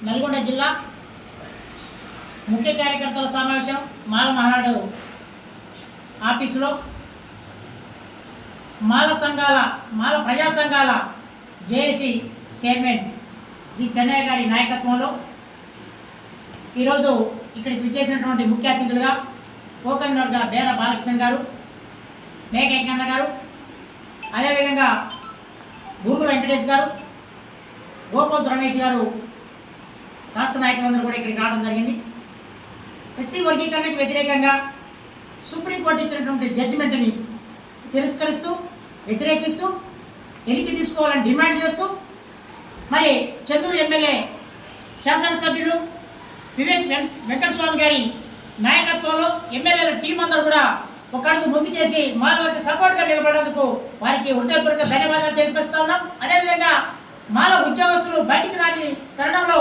నల్గొండ జిల్లా ముఖ్య కార్యకర్తల సమావేశం మాల మహానాడు ఆఫీసులో మాల ప్రజా సంఘాల జేఏసీ చైర్మన్ జి చెన్నయ్య గారి నాయకత్వంలో ఈరోజు ఇక్కడికి విచ్చేసినటువంటి ముఖ్య అతిథులుగా కోకన్నర్గా బేర బాలకృష్ణ గారు, మేక వెంకన్న గారు, అదేవిధంగా బూర్గుల వెంకటేష్ గారు, గోపోజ్ రమేష్ గారు రాష్ట్ర నాయకులందరూ కూడా ఇక్కడికి రావడం జరిగింది. ఎస్సీ వర్గీకరణకు వ్యతిరేకంగా సుప్రీంకోర్టు ఇచ్చినటువంటి జడ్జిమెంట్ని తిరస్కరిస్తూ, వ్యతిరేకిస్తూ, వెనక్కి తీసుకోవాలని డిమాండ్ చేస్తూ మరి చందూరు ఎమ్మెల్యే శాసనసభ్యులు వివేక్ వెంకటస్వామి గారి నాయకత్వంలో ఎమ్మెల్యేల టీం అందరూ కూడా ఒక అడుగు ముందుకేసి మాలలకు సపోర్ట్గా నిలబడేందుకు వారికి హృదయపూర్వక ధన్యవాదాలు తెలిపిస్తా ఉన్నాం. అదేవిధంగా మాల ఉద్యోగస్తులు బయటికి రాని తరుణంలో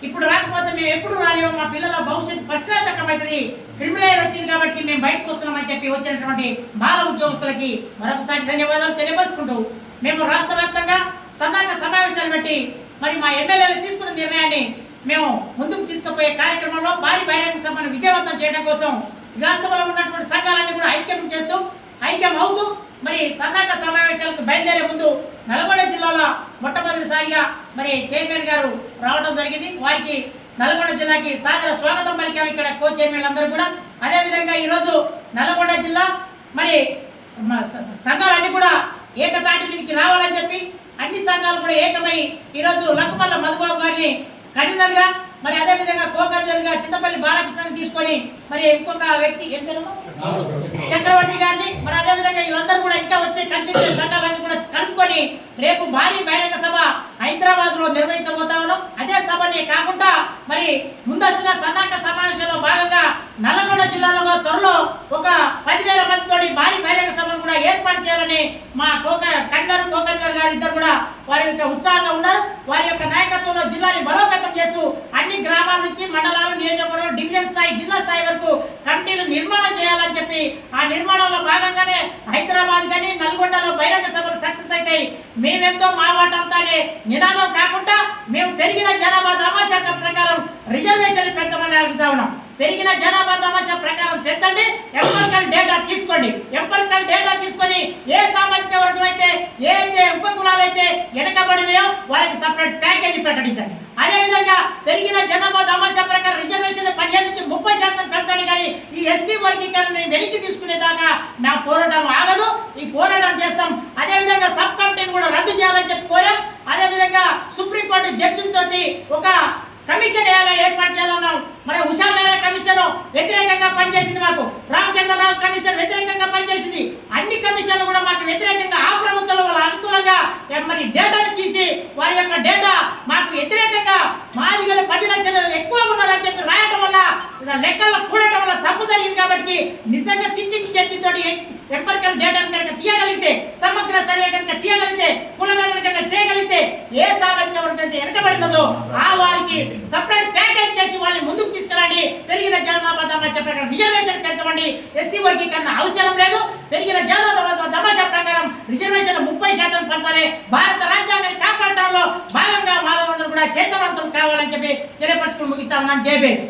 ఇప్పుడు రాకపోతే మేము ఎప్పుడు రాలేము, మా పిల్లల భవిష్యత్తు పరిశ్రాంతకమవుతుంది, క్రిమినల్ వచ్చింది కాబట్టి మేము బయటకు వస్తున్నామని చెప్పి వచ్చినటువంటి మాల ఉద్యోగస్తులకి మరొకసారి ధన్యవాదాలు తెలియపరుచుకుంటూ మేము రాష్ట్ర వ్యాప్తంగా సన్నాహక సమావేశాలు పెట్టి మరి మా ఎమ్మెల్యేలు తీసుకున్న నిర్ణయాన్ని మేము ముందుకు తీసుకుపోయే కార్యక్రమంలో భారీ బహిరంగ సభను విజయవంతం చేయడం కోసం రాష్ట్రంలో ఉన్నటువంటి సంఘాలన్నీ కూడా ఐక్యం అవుతూ మరి సన్నాహక సమావేశాలకు బయలుదేరే ముందు నల్గొండ జిల్లాలో మొట్టమొదటిసారిగా మరి చైర్మన్ గారు రావడం జరిగింది. వారికి నల్గొండ జిల్లాకి సాదర స్వాగతం పలికాము ఇక్కడ కో చైర్మన్లు అందరూ కూడా. అదేవిధంగా ఈరోజు నల్గొండ జిల్లా మరి సంఘాలన్నీ కూడా ఏకతాటి మీదకి రావాలని చెప్పి అన్ని సంఘాలు కూడా ఏకమై ఈరోజు లక్కమల్ల మధుబాబు గారిని కన్వీనర్గా, మరి అదేవిధంగా కోకర్నర్గా చింతపల్లి బాలకృష్ణని తీసుకొని మరి ఇంకొక వ్యక్తి చక్రవర్తి గారిని, మరి అదేవిధంగా వీళ్ళందరూ కూడా ఇంకా వచ్చే కన్స్టిట్యూన్సీ సంఘాలన్నీ కూడా కలుపుకొని రేపు భారీ బహిరంగ సభ హైదరాబాద్లో నిర్వహించబోతా ఉన్నాం. అదే సభని కాకుండా మరి ముందస్తుగా సన్నాహక సమావేశంలో భాగంగా నల్గొండ జిల్లాలో త్వరలో ఒక 10,000 మందితో భారీ బహిరంగ సభను కూడా ఏర్పాటు చేయాలని మా కోకన్నర్ గారు ఇద్దరు కూడా వారి యొక్క ఉత్సాహంగా ఉన్నారు. వారి యొక్క నాయకత్వంలో జిల్లాని బలోపేతం చేస్తూ అన్ని గ్రామాల నుంచి మండలాలు, నియోజకవర్గం, డివిజన్ స్థాయి, జిల్లా స్థాయి వరకు కమిటీలు నిర్మాణం చేయాలని చెప్పి ఆ నిర్మాణంలో భాగంగానే హైదరాబాద్ కానీ నల్గొండలో బహిరంగ సభలు సక్సెస్ అవుతాయి. మేమెంతో మా వాటంతా అనే నినాదం కాకుండా మేము పెరిగిన జనాభా తమాషా ప్రకారం రిజర్వేషన్లు పెంచమని అడుగుతా ఉన్నాం. పెరిగిన జనాభా తమాషా ప్రకారం పెంచండి, ఎంపరికల్ డేటా తీసుకోండి. ఎంపరికల్ డేటా తీసుకొని ఏ సామాజిక వర్గం అయితే, ఏ అయితే ఉపకులాలు అయితే వెనకబడినాయో వాళ్ళకి సపరేట్ ప్యాకేజీ ప్రకటించండి. అదేవిధంగా పెరిగిన జనాభా తమాషా ప్రకారం రిజర్వేషన్ 15 నుంచి 30% పెంచండి. కానీ ఈ ఎస్సీ వర్గీకరణ వెనక్కి తీసుకునేదాకా నా పోరాటం ఆగదు, ఈ పోరాటం చేస్తాం. అదేవిధంగా సబ్ కమిటీని కూడా రద్దు చేయాలని చెప్పి కోరాం. అదేవిధంగా సుప్రీంకోర్టు జడ్జితో ఒక కమిషన్ ఏర్పాటు చేయాలన్నాం. మన ఉషా మేరా కమిషన్ వ్యతిరేకంగా పనిచేసింది, మాకు రామచంద్రరావు కమిషన్ వ్యతిరేకంగా పనిచేసింది. అన్ని కమిషన్లు కూడా మాకు వ్యతిరేకంగా ఆ ప్రభుత్వంలో వాళ్ళ అనుకూలంగా మరి డేటాను తీసి వారి యొక్క డేటా మాకు వ్యతిరేకంగా మాదిగలు 10 లక్షలు ఎక్కువ ఉన్నారని చెప్పి రాయటం వల్ల లెక్కల్లో కూడటం వల్ల తప్పు జరిగింది. కాబట్టి నిజంగా సిట్టింగ్ జడ్జితో ఎంపరికల్ డేటాను కనుక తీయగలిగితే, సమగ్ర సర్వే కనుక తీయగలిగితే, కులగణన కనుక చేయగలిగితే ఏ సామాజిక వర్గం అయితే వెనకబడినదో ఆ వారికి సపరేట్ ప్యాకేజ్ చేసి వాళ్ళని ముందుకు తీసుకురండి. పెరిగిన జనాభా తమాషా ప్రకారం రిజర్వేషన్ పెంచమండి. ఎస్సీ వర్గీకరణ అవసరం లేదు. పెరిగిన జనాభా తమాషా ప్రకారం రిజర్వేషన్ 30% పెంచాలి. భారత రాజ్యాంగాన్ని కాపాడటంలో భాగంగా మానవులందరూ కూడా చైతన్యవంతులు కావాలని చెప్పి తెలియపరచుకుని ముగిస్తా ఉన్నాను. జై భీమ్.